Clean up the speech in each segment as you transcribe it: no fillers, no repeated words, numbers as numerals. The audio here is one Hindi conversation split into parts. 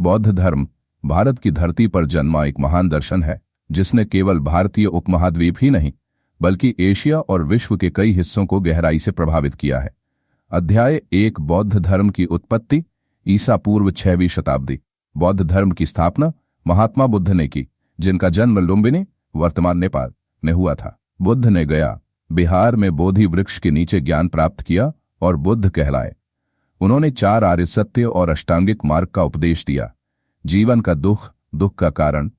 बौद्ध धर्म भारत की धरती पर जन्मा एक महान दर्शन है, जिसने केवल भारतीय उपमहाद्वीप ही नहीं बल्कि एशिया और विश्व के कई हिस्सों को गहराई से प्रभावित किया है। अध्याय 1 बौद्ध धर्म की उत्पत्ति। ईसा पूर्व 6वीं शताब्दी। बौद्ध धर्म की स्थापना महात्मा बुद्ध ने की, जिनका जन्म लुम्बिनी वर्तमान नेपाल में हुआ था। बुद्ध ने गया बिहार में बोधि वृक्ष के नीचे ज्ञान प्राप्त किया और बुद्ध कहलाए। उन्होंने 4 आर्य सत्य और अष्टांगिक मार्ग का उपदेश दिया। जीवन का दुख, दुख का कारण,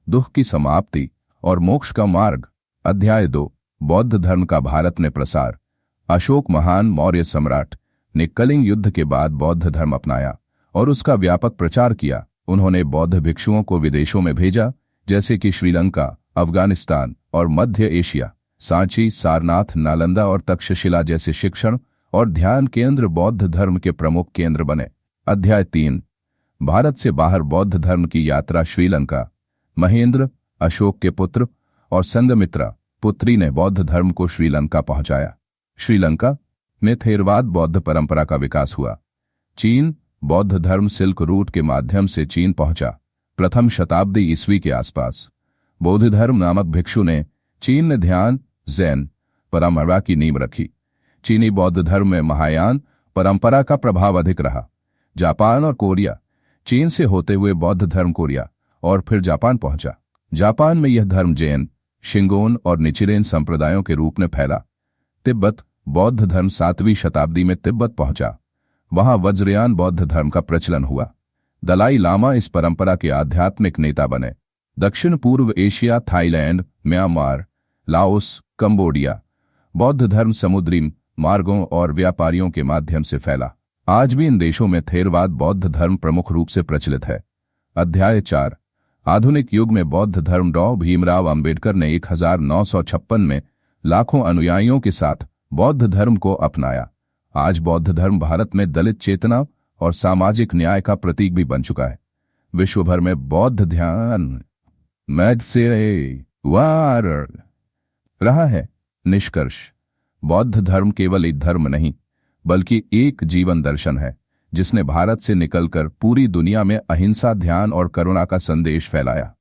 दुख की समाप्ति और मोक्ष का मार्ग। अध्याय 2 बौद्ध धर्म का भारत में प्रसार। अशोक महान मौर्य सम्राट ने कलिंग युद्ध के बाद बौद्ध धर्म अपनाया और उसका व्यापक प्रचार किया। उन्होंने बौद्ध भिक्षुओं को विदेशों में भेजा, जैसे कि श्रीलंका, अफगानिस्तान और मध्य एशिया। सांची, सारनाथ, नालंदा और तक्षशिला जैसे शिक्षण और ध्यान केंद्र बौद्ध धर्म के प्रमुख केंद्र बने। अध्याय 3 भारत से बाहर बौद्ध धर्म की यात्रा। श्रीलंका। महेंद्र, अशोक के पुत्र और संघमित्रा पुत्री ने बौद्ध धर्म को श्रीलंका पहुंचाया। श्रीलंका में थेरवाद बौद्ध परंपरा का विकास हुआ। चीन। बौद्ध धर्म सिल्क रूट के माध्यम से चीन पहुंचा। प्रथम शताब्दी ईस्वी के आसपास बौद्ध धर्म नामक भिक्षु ने चीन में ध्यान जैन परंपरा की नींव रखी। चीनी बौद्ध धर्म में महायान परंपरा का प्रभाव अधिक रहा। जापान और कोरिया। चीन से होते हुए बौद्ध धर्म कोरिया और फिर जापान पहुंचा। जापान में यह धर्म जैन, शिंगोन और निचिरेन संप्रदायों के रूप में फैला। तिब्बत। बौद्ध धर्म 7वीं शताब्दी में तिब्बत पहुंचा। वहां वज्रयान बौद्ध धर्म का प्रचलन हुआ। दलाई लामा इस परंपरा के आध्यात्मिक नेता बने। दक्षिण पूर्व Asia, Thailand, Myanmar, Laos, Cambodia. बौद्ध धर्म समुद्री मार्गों और व्यापारियों के माध्यम से फैला। आज भी इन देशों में थेरवाद बौद्ध धर्म प्रमुख रूप से प्रचलित है। अध्याय 4 आधुनिक युग में बौद्ध धर्म। डॉ भीमराव अंबेडकर ने 1956 में लाखों अनुयायियों के साथ बौद्ध धर्म को अपनाया। आज बौद्ध धर्म भारत में दलित चेतना और सामाजिक न्याय का प्रतीक भी बन चुका है। विश्व भर में बौद्ध ध्यान मैड से वार रहा है। निष्कर्ष, बौद्ध धर्म केवल एक धर्म नहीं बल्कि एक जीवन दर्शन है, जिसने भारत से निकलकर पूरी दुनिया में अहिंसा, ध्यान और करुणा का संदेश फैलाया।